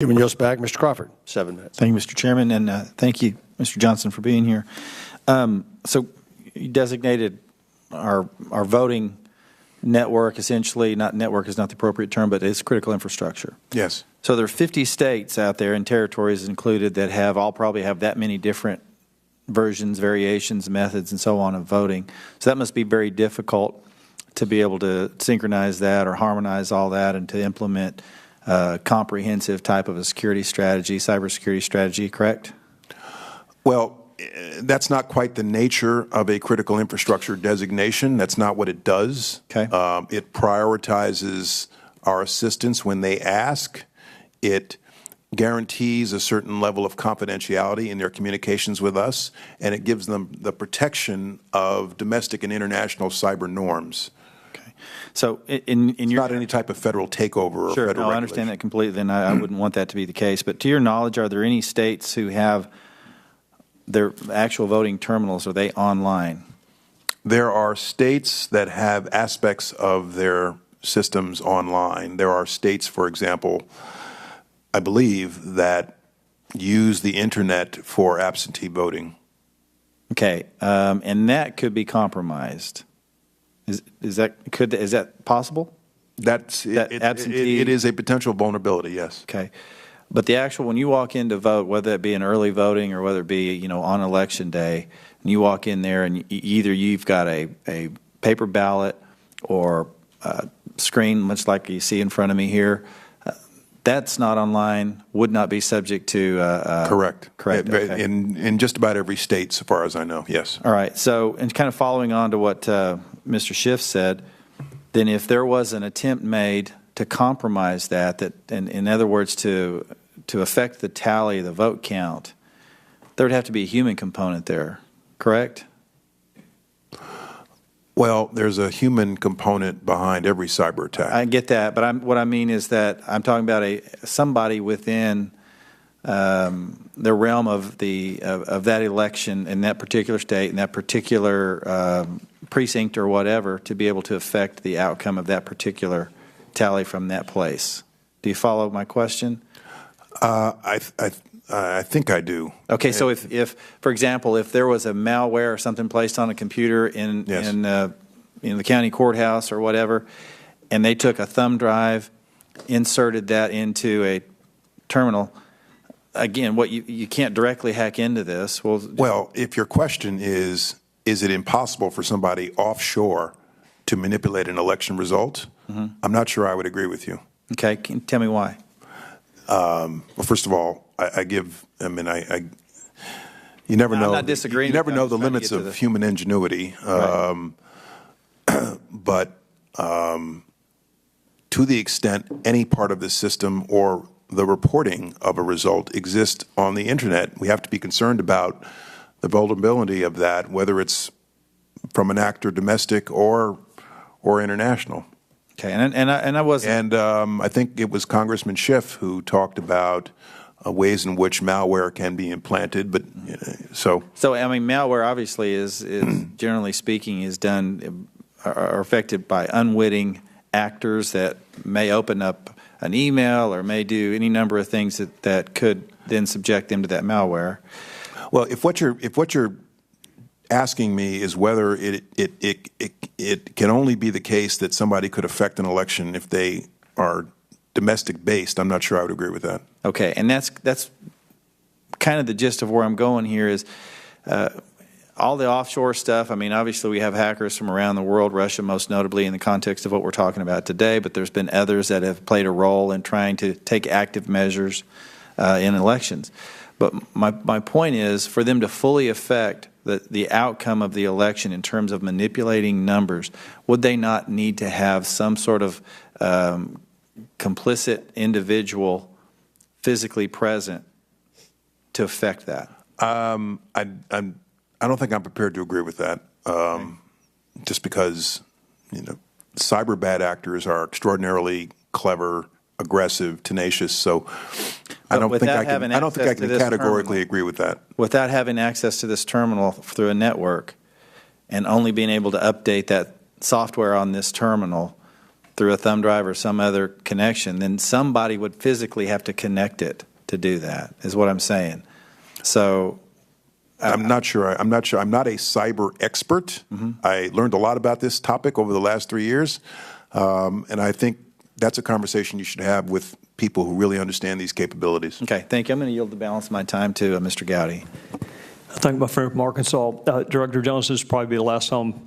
Human yields back. Mr. Crawford, 7 minutes. Thank you, Mr. Chairman, and thank you, Mr. Johnson, for being here. So you designated our voting network, essentially, not network is not the appropriate term, but it's critical infrastructure. Yes. So there are 50 states out there, and territories included, that probably have that many different versions, variations, methods, and so on of voting. So that must be very difficult to be able to synchronize that or harmonize all that and to implement comprehensive type of a security strategy, cybersecurity strategy, correct? Well, that's not quite the nature of a critical infrastructure designation. That's not what it does. Okay. It prioritizes our assistance when they ask. It guarantees a certain level of confidentiality in their communications with us, and it gives them the protection of domestic and international cyber norms. So in it's your, not any type of federal takeover or sure, federal no, I understand that completely. Then I wouldn't want that to be the case. But to your knowledge, are there any states who have their actual voting terminals? Are they online? There are states that have aspects of their systems online. There are states, for example, I believe, that use the internet for absentee voting. Okay, and that could be compromised. Is that possible? It is a potential vulnerability, yes. Okay, but the actual, when you walk in to vote, whether it be in early voting or whether it be on election day, and you walk in there and either you've got a paper ballot or a screen, much like you see in front of me here, that's not online, would not be subject to correct. Okay. In just about every state, so far as I know, yes. All right. So, and kind of following on to what Mr. Schiff said, then if there was an attempt made to compromise that, and in other words, to affect the tally, the vote count, there would have to be a human component there, correct? Well, there's a human component behind every cyber attack. I get that, but what I mean is that I'm talking about somebody within the realm of that election in that particular state, in that particular precinct or whatever, to be able to affect the outcome of that particular tally from that place. Do you follow my question? I think I do. Okay, so if for example, if there was a malware or something placed on a computer in the county courthouse or whatever, and they took a thumb drive, inserted that into a terminal, again, what you can't directly hack into this. Well, if your question is it impossible for somebody offshore to manipulate an election result? Mm-hmm. I'm not sure I would agree with you. Okay, can you tell me why? Well, first of all, you never know. I'm not disagreeing. You never know the limits of human ingenuity. Right. But to the extent any part of the system or the reporting of a result exists on the internet, we have to be concerned about the vulnerability of that, whether it's from an actor domestic or international. Okay, and I wasn't. And I think it was Congressman Schiff who talked about ways in which malware can be implanted. But so I mean, malware obviously is generally speaking is done are affected by unwitting actors that may open up an email or may do any number of things that could then subject them to that malware. Well, if what you're asking me is whether it can only be the case that somebody could affect an election if they are domestic based, I'm not sure I would agree with that. Okay, and that's kind of the gist of where I'm going here is all the offshore stuff. I mean, obviously we have hackers from around the world, Russia most notably in the context of what we're talking about today, but there's been others that have played a role in trying to take active measures in elections. But my point is for them to fully affect the outcome of the election in terms of manipulating numbers, would they not need to have some sort of complicit individual physically present to affect that? I don't think I'm prepared to agree with that. Just because cyber bad actors are extraordinarily clever, aggressive, tenacious. So I don't think I can categorically agree with that. Without having access to this terminal through a network and only being able to update that software on this terminal, through a thumb drive or some other connection, then somebody would physically have to connect it to do that, is what I'm saying. So I'm not sure. I'm not a cyber expert. I learned a lot about this topic over the last 3 years, and I think that's a conversation you should have with people who really understand these capabilities. okay, thank you. I'm going to yield the balance of my time to Mr. Gowdy. I thank my friend from Arkansas. Director Jones, this will probably be the last time